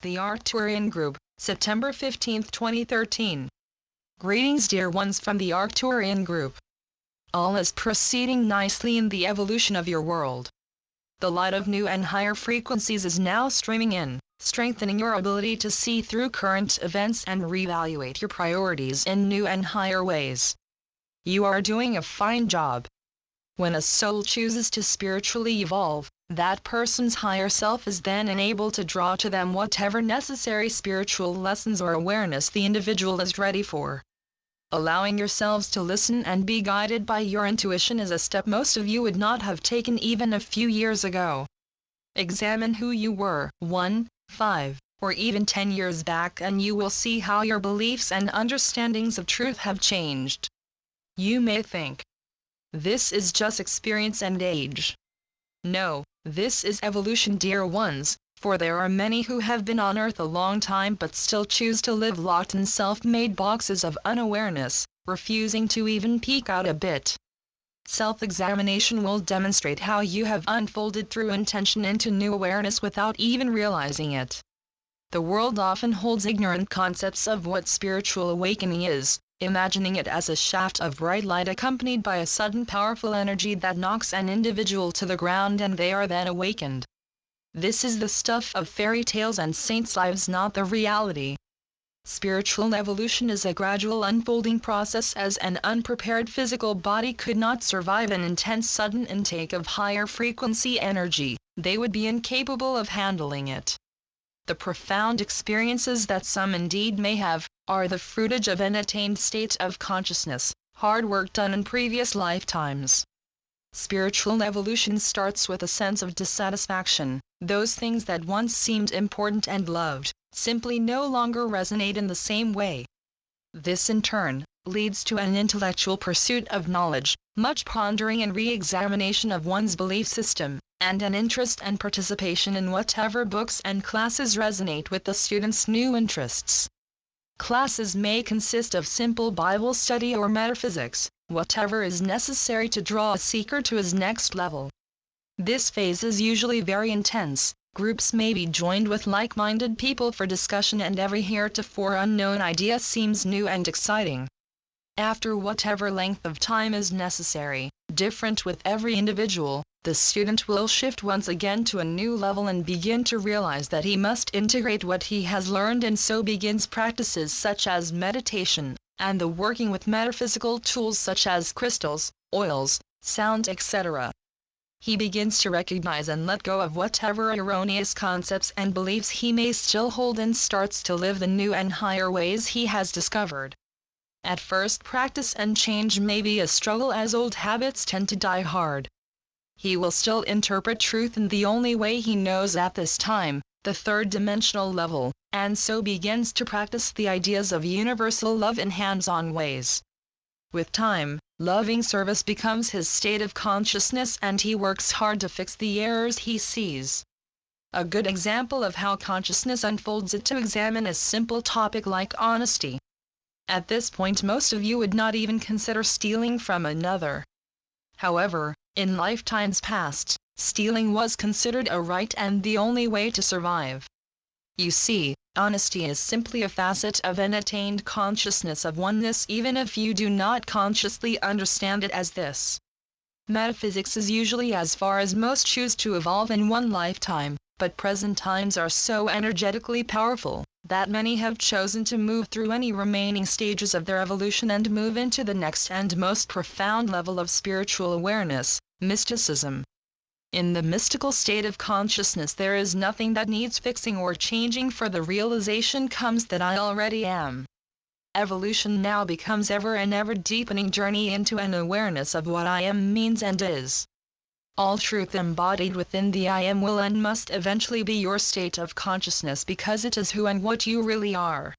The Arcturian Group, September 15, 2013. Greetings dear ones from the Arcturian Group. All is proceeding nicely in the evolution of your world. The light of new and higher frequencies is now streaming in, strengthening your ability to see through current events and reevaluate your priorities in new and higher ways. You are doing a fine job. When a soul chooses to spiritually evolve, that person's higher self is then enabled to draw to them whatever necessary spiritual lessons or awareness the individual is ready for. Allowing yourselves to listen and be guided by your intuition is a step most of you would not have taken even a few years ago. Examine who you were 1, 5, or even 10 years back and you will see how your beliefs and understandings of truth have changed. You may think, this is just experience and age. No, this is evolution dear ones, for there are many who have been on earth a long time but still choose to live locked in self-made boxes of unawareness, refusing to even peek out a bit. Self-examination will demonstrate how you have unfolded through intention into new awareness without even realizing it. The world often holds ignorant concepts of what spiritual awakening is, imagining it as a shaft of bright light accompanied by a sudden powerful energy that knocks an individual to the ground and they are then awakened. This is the stuff of fairy tales and saints' lives, not the reality. Spiritual evolution is a gradual unfolding process, as an unprepared physical body could not survive an intense sudden intake of higher frequency energy, they would be incapable of handling it. The profound experiences that some indeed may have, are the fruitage of an attained state of consciousness, hard work done in previous lifetimes. Spiritual evolution starts with a sense of dissatisfaction. Those things that once seemed important and loved, simply no longer resonate in the same way. This in turn, leads to an intellectual pursuit of knowledge, much pondering and re-examination of one's belief system, and an interest and participation in whatever books and classes resonate with the student's new interests. Classes may consist of simple Bible study or metaphysics, whatever is necessary to draw a seeker to his next level. This phase is usually very intense. Groups may be joined with like-minded people for discussion and every heretofore unknown idea seems new and exciting. After whatever length of time is necessary, different with every individual, the student will shift once again to a new level and begin to realize that he must integrate what he has learned, and so begins practices such as meditation, and the working with metaphysical tools such as crystals, oils, sound, etc. He begins to recognize and let go of whatever erroneous concepts and beliefs he may still hold and starts to live the new and higher ways he has discovered. At first, practice and change may be a struggle, as old habits tend to die hard. He will still interpret truth in the only way he knows at this time, the third-dimensional level, and so begins to practice the ideas of universal love in hands-on ways. With time, loving service becomes his state of consciousness and he works hard to fix the errors he sees. A good example of how consciousness unfolds is to examine a simple topic like honesty. At this point, most of you would not even consider stealing from another. However, in lifetimes past, stealing was considered a right and the only way to survive. You see, honesty is simply a facet of an attained consciousness of oneness, even if you do not consciously understand it as this. Metaphysics is usually as far as most choose to evolve in one lifetime, but present times are so energetically powerful that many have chosen to move through any remaining stages of their evolution and move into the next and most profound level of spiritual awareness, mysticism. In the mystical state of consciousness, there is nothing that needs fixing or changing, for the realization comes that I already am. Evolution now becomes ever and ever deepening journey into an awareness of what I am means and is. All truth embodied within the I am will and must eventually be your state of consciousness, because it is who and what you really are.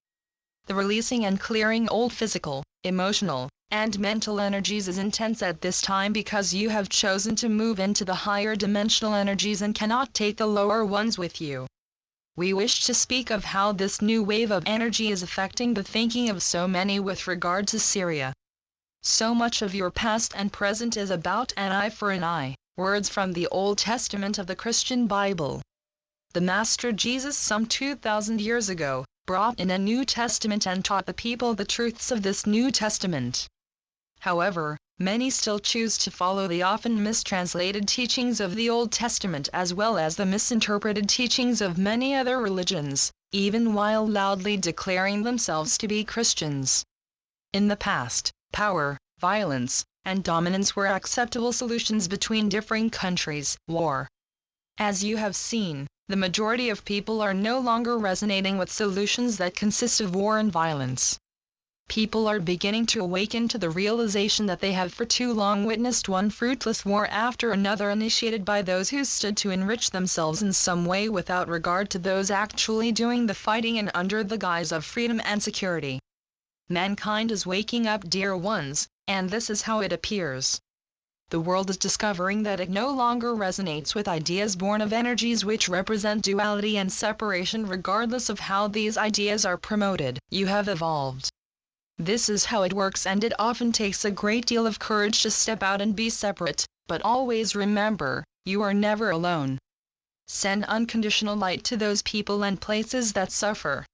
The releasing and clearing old physical, emotional, and mental energies is intense at this time because you have chosen to move into the higher dimensional energies and cannot take the lower ones with you. We wish to speak of how this new wave of energy is affecting the thinking of so many with regard to Syria. So much of your past and present is about an eye for an eye, words from the Old Testament of the Christian Bible. The Master Jesus some 2,000 years ago, brought in a New Testament and taught the people the truths of this New Testament. However, many still choose to follow the often mistranslated teachings of the Old Testament as well as the misinterpreted teachings of many other religions, even while loudly declaring themselves to be Christians. In the past, power, violence, and dominance were acceptable solutions between differing countries. War. As you have seen, the majority of people are no longer resonating with solutions that consist of war and violence. People are beginning to awaken to the realization that they have for too long witnessed one fruitless war after another initiated by those who stood to enrich themselves in some way without regard to those actually doing the fighting and under the guise of freedom and security. Mankind is waking up, dear ones, and this is how it appears. The world is discovering that it no longer resonates with ideas born of energies which represent duality and separation regardless of how these ideas are promoted. You have evolved. This is how it works, and it often takes a great deal of courage to step out and be separate, but always remember, you are never alone. Send unconditional light to those people and places that suffer.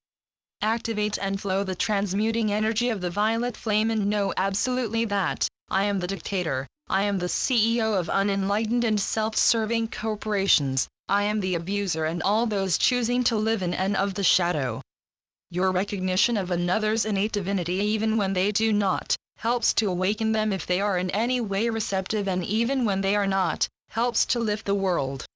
Activate and flow the transmuting energy of the violet flame and know absolutely that, I am the dictator, I am the CEO of unenlightened and self-serving corporations, I am the abuser and all those choosing to live in and of the shadow. Your recognition of another's innate divinity even when they do not, helps to awaken them if they are in any way receptive, and even when they are not, helps to lift the world.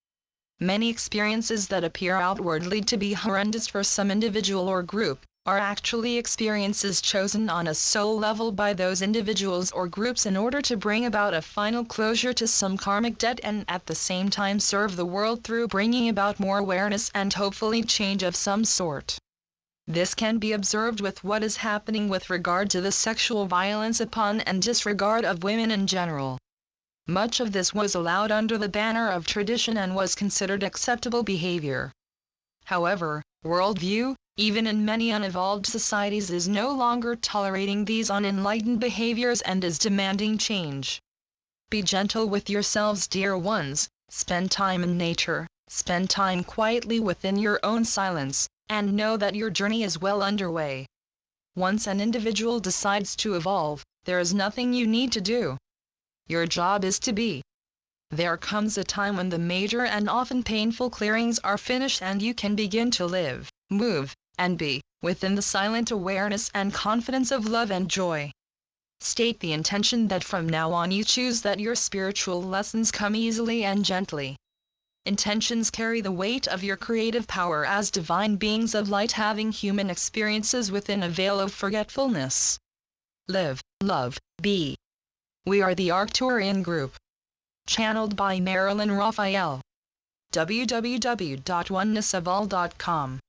Many experiences that appear outwardly to be horrendous for some individual or group, are actually experiences chosen on a soul level by those individuals or groups in order to bring about a final closure to some karmic debt and at the same time serve the world through bringing about more awareness and hopefully change of some sort. This can be observed with what is happening with regard to the sexual violence upon and disregard of women in general. Much of this was allowed under the banner of tradition and was considered acceptable behavior. However, worldview, even in many unevolved societies, is no longer tolerating these unenlightened behaviors and is demanding change. Be gentle with yourselves, dear ones, spend time in nature, spend time quietly within your own silence, and know that your journey is well underway. Once an individual decides to evolve, there is nothing you need to do. Your job is to be. There comes a time when the major and often painful clearings are finished and you can begin to live, move, and be, within the silent awareness and confidence of love and joy. State the intention that from now on you choose that your spiritual lessons come easily and gently. Intentions carry the weight of your creative power as divine beings of light having human experiences within a veil of forgetfulness. Live, love, be. We are the Arcturian Group. Channeled by Marilyn Raphael. www.onenessofall.com